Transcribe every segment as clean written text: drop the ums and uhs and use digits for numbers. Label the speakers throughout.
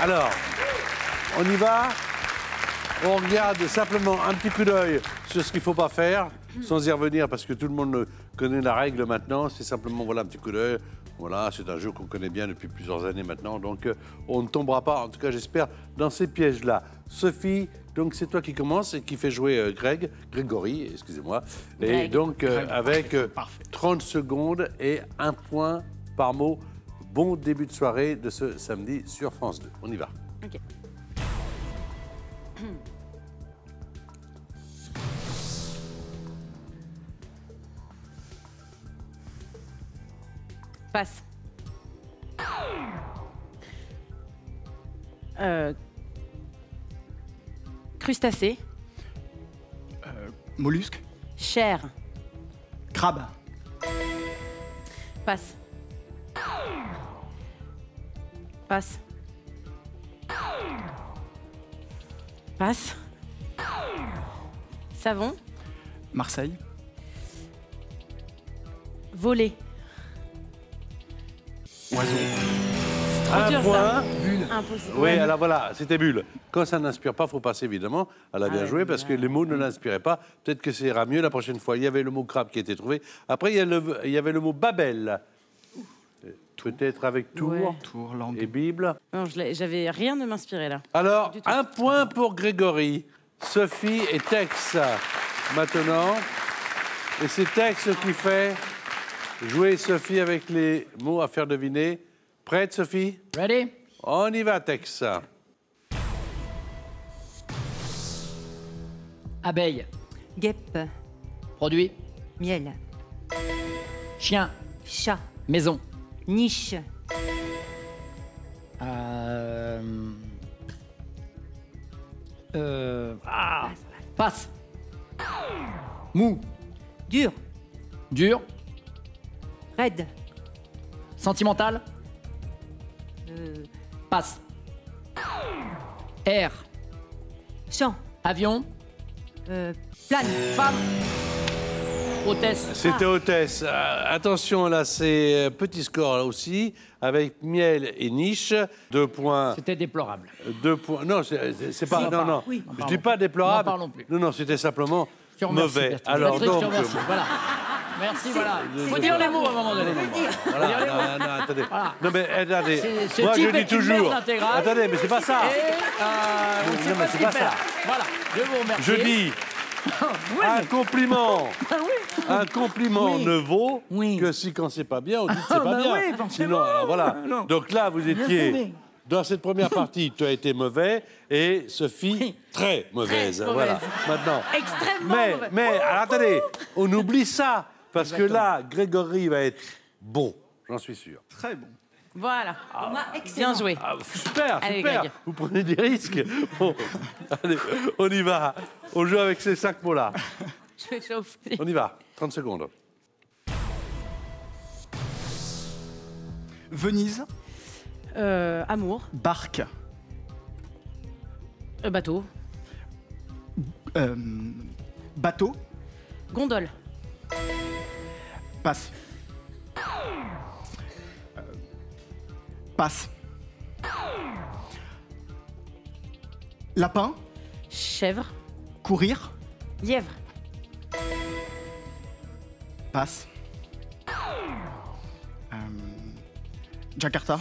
Speaker 1: Alors, on y va. On regarde simplement un petit coup d'œil sur ce qu'il ne faut pas faire, sans y revenir parce que tout le monde connaît la règle maintenant. C'est simplement voilà, un petit coup d'œil. Voilà, c'est un jeu qu'on connaît bien depuis plusieurs années maintenant. Donc, on ne tombera pas, en tout cas, j'espère, dans ces pièges-là. Sophie, donc c'est toi qui commence et qui fait jouer Grégory, excusez-moi. Et donc, avec 30 secondes et 1 point par mot. Bon début de soirée de ce samedi sur France 2. On y va.
Speaker 2: Ok. Passe. Crustacé.
Speaker 3: Mollusque.
Speaker 2: Chair.
Speaker 3: Crabe.
Speaker 2: Passe. Passe. Passe. Savon.
Speaker 3: Marseille.
Speaker 2: Voler.
Speaker 3: Oiseau.
Speaker 1: Un
Speaker 2: dur,
Speaker 1: point.
Speaker 3: Bulle.
Speaker 2: Impossible.
Speaker 1: Oui, alors voilà, c'était bulle. Quand ça n'inspire pas, il faut passer évidemment. Elle a bien joué parce que les mots ne l'inspiraient pas. Peut-être que ça ira mieux la prochaine fois. Il y avait le mot crabe qui a été trouvé. Après, il y avait le mot Babel. Peut-être avec tour,
Speaker 2: Ouais.
Speaker 3: Tour, langue.
Speaker 1: et Bible.
Speaker 2: Non, j'avais rien ne m'inspirer là.
Speaker 1: Alors,
Speaker 2: Du tout.
Speaker 1: 1 point pour Grégory. Sophie et Tex maintenant. Et c'est Tex qui fait jouer Sophie avec les mots à faire deviner. Prête, Sophie?
Speaker 4: Ready?
Speaker 1: On y va, Tex.
Speaker 4: Abeille.
Speaker 5: Guêpe,
Speaker 4: Produit.
Speaker 5: miel,
Speaker 4: Chien.
Speaker 5: chat,
Speaker 4: Maison.
Speaker 5: niche,
Speaker 4: Passe. Mou.
Speaker 5: dur,
Speaker 4: Dur.
Speaker 5: raide,
Speaker 4: Sentimental. Passe. Air.
Speaker 5: champ,
Speaker 4: Avion.
Speaker 5: plane,
Speaker 4: Femme. Hôtesse.
Speaker 1: C'était hôtesse. Attention, là, c'est petit score là aussi, avec miel et niche. 2 points.
Speaker 4: C'était déplorable.
Speaker 1: 2 points. Non, c'est pas.
Speaker 4: Si,
Speaker 1: Non, non.
Speaker 5: oui.
Speaker 1: Je dis pas déplorable.
Speaker 4: N'en parlons plus.
Speaker 1: Non, non, c'était simplement
Speaker 4: Je te remercie,
Speaker 1: mauvais.
Speaker 4: Bertrand.
Speaker 1: Alors
Speaker 4: Patrick, je
Speaker 1: donc.
Speaker 4: te remercie. Voilà. Merci, voilà.
Speaker 1: c'est-
Speaker 4: Faut dire les mots à un moment donné.
Speaker 1: Voilà,
Speaker 4: Faut dire les mots.
Speaker 1: non, non, attendez.
Speaker 4: Voilà.
Speaker 1: Non, mais attendez.
Speaker 4: Ce
Speaker 1: Moi,
Speaker 4: type
Speaker 1: je dis
Speaker 4: est une
Speaker 1: toujours.
Speaker 4: merde intégrale.
Speaker 1: Attendez, mais c'est pas ça.
Speaker 4: Et on
Speaker 1: Non,
Speaker 4: sait
Speaker 1: mais
Speaker 4: pas
Speaker 1: c'est
Speaker 4: ce qu'il
Speaker 1: pas
Speaker 4: fait.
Speaker 1: ça.
Speaker 4: Voilà. Je vous remercie.
Speaker 1: Je dis. Un compliment. Un compliment ne vaut que si quand c'est pas bien, on dit que c'est pas bien. Sinon, alors voilà. Donc là, vous étiez dans cette première partie, tu as été mauvais et Sophie très mauvaise.
Speaker 2: Très
Speaker 1: Voilà.
Speaker 2: mauvaise.
Speaker 1: Maintenant.
Speaker 2: Extrêmement mauvais.
Speaker 1: Mais alors, attendez, on oublie ça parce que là, Grégory va être bon, j'en suis sûr.
Speaker 3: Très bon.
Speaker 2: Voilà.
Speaker 5: excellent.
Speaker 2: Bien joué.
Speaker 1: Ah, super,
Speaker 2: Allez,
Speaker 1: super.
Speaker 2: Greg.
Speaker 1: Vous prenez des risques. Bon, allez, on y va. On joue avec ces 5 mots-là.
Speaker 2: Je vais chauffer.
Speaker 1: On y va. 30 secondes.
Speaker 3: Venise.
Speaker 2: Amour.
Speaker 3: Barque.
Speaker 2: Bateau.
Speaker 3: Bateau.
Speaker 2: Gondole.
Speaker 3: Passe. Passe. Lapin.
Speaker 2: Chèvre.
Speaker 3: Courir.
Speaker 2: Lièvre.
Speaker 3: Passe. Jakarta.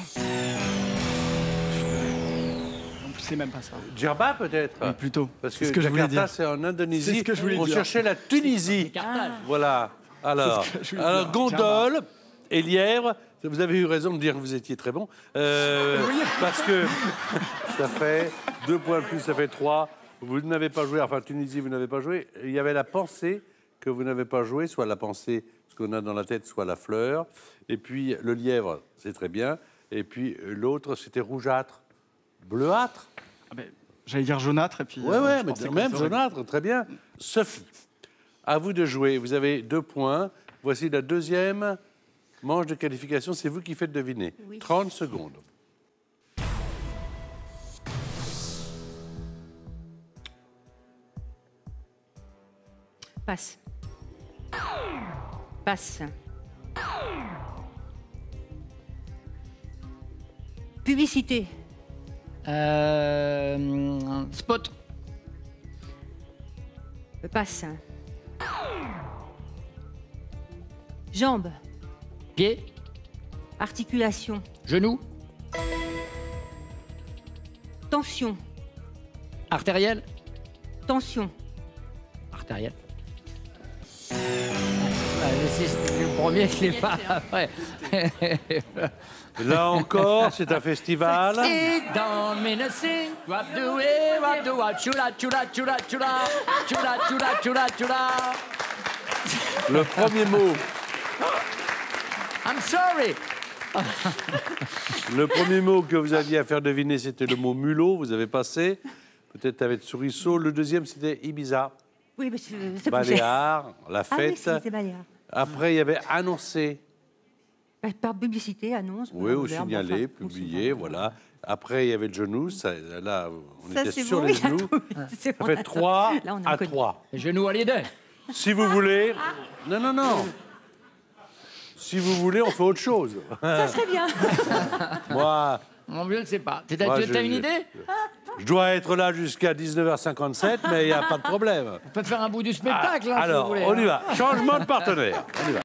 Speaker 3: C'est même pas ça.
Speaker 1: Djerba peut-être.
Speaker 3: Oui, plutôt.
Speaker 1: Parce
Speaker 3: C'est
Speaker 1: que,
Speaker 3: ce que je voulais
Speaker 1: Jakarta,
Speaker 3: dire.
Speaker 1: c'est en Indonésie.
Speaker 3: C'est ce que je voulais
Speaker 1: On
Speaker 3: dire.
Speaker 1: cherchait la Tunisie.
Speaker 4: Carthage.
Speaker 1: Voilà. Alors,
Speaker 3: C'est ce que je voulais dire.
Speaker 1: gondole et lièvre. Vous avez eu raison de dire que vous étiez très bon. Parce que ça fait 2 points de plus, ça fait 3. Vous n'avez pas joué, enfin Tunisie, vous n'avez pas joué. Il y avait la pensée que vous n'avez pas joué, soit la pensée, ce qu'on a dans la tête, soit la fleur. Et puis le lièvre, c'est très bien. Et puis l'autre, c'était rougeâtre. Bleuâtre.
Speaker 3: Ah ben, j'allais dire jaunâtre et puis.
Speaker 1: Ouais,
Speaker 3: je
Speaker 1: mais
Speaker 3: pensais qu'on
Speaker 1: même
Speaker 3: saurait.
Speaker 1: jaunâtre, très bien. Sophie, à vous de jouer. Vous avez 2 points. Voici la deuxième manche de qualification. C'est vous qui faites deviner.
Speaker 5: Oui.
Speaker 1: 30 secondes.
Speaker 5: passe. Passe. Publicité.
Speaker 4: Spot.
Speaker 5: Passe. Jambes.
Speaker 4: Pied.
Speaker 5: Articulation.
Speaker 4: Genou.
Speaker 5: Tension.
Speaker 4: Artériel.
Speaker 5: Tension.
Speaker 4: Artériel. Le premier, je l'ai pas. Ouais.
Speaker 1: Là encore, c'est un festival.
Speaker 4: It don't mean a thing. What do we, what do I, chula, chula, chula, chula, chula, chula, chula, chula.
Speaker 1: Le premier mot.
Speaker 4: I'm sorry.
Speaker 1: Le premier mot que vous aviez à faire deviner, c'était le mot mulot. Vous avez passé. Peut-être avec Souriceau. Le deuxième, c'était Ibiza.
Speaker 5: Oui, mais c'est
Speaker 1: Baléares, la
Speaker 5: Ah oui,
Speaker 1: fête.
Speaker 5: c'est Baléares.
Speaker 1: Après, il y avait annoncé.
Speaker 5: Par publicité, annonce.
Speaker 1: Oui, ou
Speaker 5: verbe,
Speaker 1: signalé,
Speaker 5: enfin,
Speaker 1: publié, voilà. Après, il y avait le genou. Ça, là, on
Speaker 5: Ça,
Speaker 1: était
Speaker 5: c'est
Speaker 1: sur
Speaker 5: bon,
Speaker 1: les
Speaker 5: il y a
Speaker 1: genoux.
Speaker 5: tout. C'est
Speaker 1: Ça
Speaker 5: bon,
Speaker 1: fait
Speaker 5: on a
Speaker 1: 3
Speaker 5: Là, on a
Speaker 1: à
Speaker 5: connu.
Speaker 1: 3.
Speaker 4: Genou à l'idée.
Speaker 1: Si vous voulez... Non, non, non. Si vous voulez, on fait autre chose.
Speaker 5: Ça serait bien.
Speaker 1: Moi,
Speaker 4: Mon vieux ne sait pas. Tu
Speaker 1: Moi,
Speaker 4: as une idée?
Speaker 1: je dois être là jusqu'à 19h57, mais il n'y a pas de problème.
Speaker 4: On peut faire un bout du spectacle, hein, si
Speaker 1: Alors,
Speaker 4: vous voulez.
Speaker 1: on y va. Changement de partenaire. On y va.